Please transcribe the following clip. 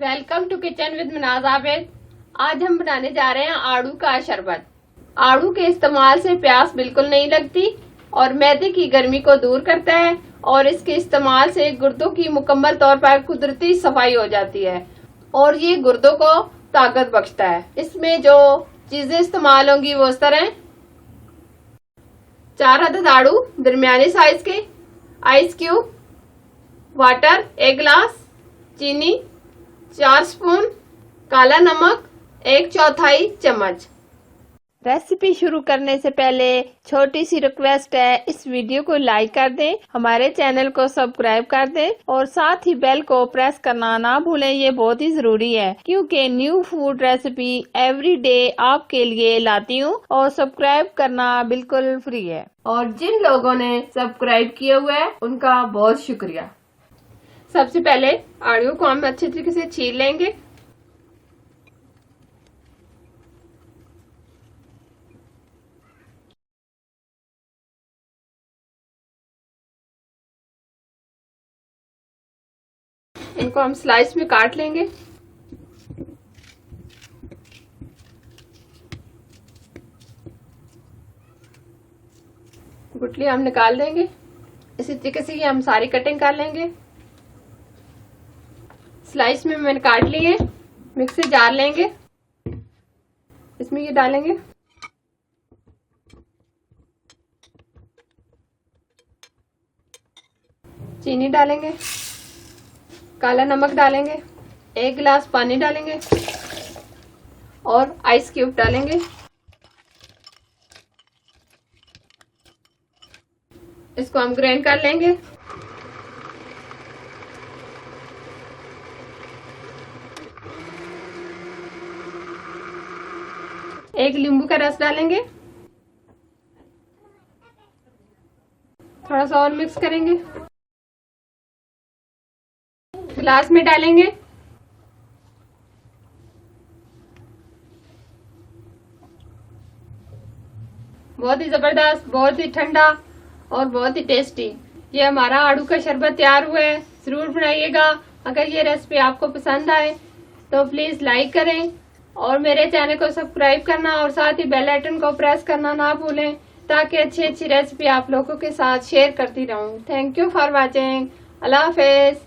Welcome to kitchen with Manaz Abid. आज हम बनाने जा रहे हैं आड़ू का शरबत। आड़ू के इस्तेमाल से प्यास बिल्कुल नहीं लगती और मैदे की गर्मी को दूर करता है और इसके इस्तेमाल से गुर्दों की मुकम्मल तौर पर कुदरती सफाई हो जाती है और ये गुर्दों को ताकत बख्शता है। इसमें जो चीजें इस्तेमाल होंगी वो इस तरह: 4 अदद आड़ू दरमियाने साइज के, आइस क्यूब, वाटर 1 गिलास, चीनी 4 स्पून, काला नमक 1/4 चम्मच। रेसिपी शुरू करने से पहले छोटी सी रिक्वेस्ट है, इस वीडियो को लाइक कर दें, हमारे चैनल को सब्सक्राइब कर दें और साथ ही बेल को प्रेस करना ना भूलें। ये बहुत ही जरूरी है क्योंकि new food recipe every day आपके लिए लाती हूँ और सब्सक्राइब करना बिल्कुल फ्री है। और जिन लोगों ने सब्सक्राइब किया हुआ है उनका बहुत शुक्रिया। सबसे पहले आड़ू को हम अच्छे तरीके से छील लेंगे। इनको हम स्लाइस में काट लेंगे। गुठली हम निकाल देंगे। इसी तरीके से ये हम सारी कटिंग कर लेंगे। स्लाइस में मैंने काट लिए। मिक्सी जार लेंगे, इसमें ये डालेंगे, चीनी डालेंगे, काला नमक डालेंगे, 1 गिलास पानी डालेंगे और आइस क्यूब डालेंगे। इसको हम ग्राइंड कर लेंगे। एक नींबू का रस डालेंगे, थोड़ा सा और मिक्स करेंगे, गिलास में डालेंगे। बहुत ही जबरदस्त, बहुत ही ठंडा और बहुत ही टेस्टी ये हमारा आड़ू का शरबत तैयार हुआ है। जरूर बनाइएगा। अगर ये रेसिपी आपको पसंद आए तो प्लीज लाइक करें और मेरे चैनल को सब्सक्राइब करना और साथ ही बेल आइकन को प्रेस करना ना भूलें ताकि अच्छी अच्छी रेसिपी आप लोगों के साथ शेयर करती रहूं। Thank you for watching. Allah Hafiz.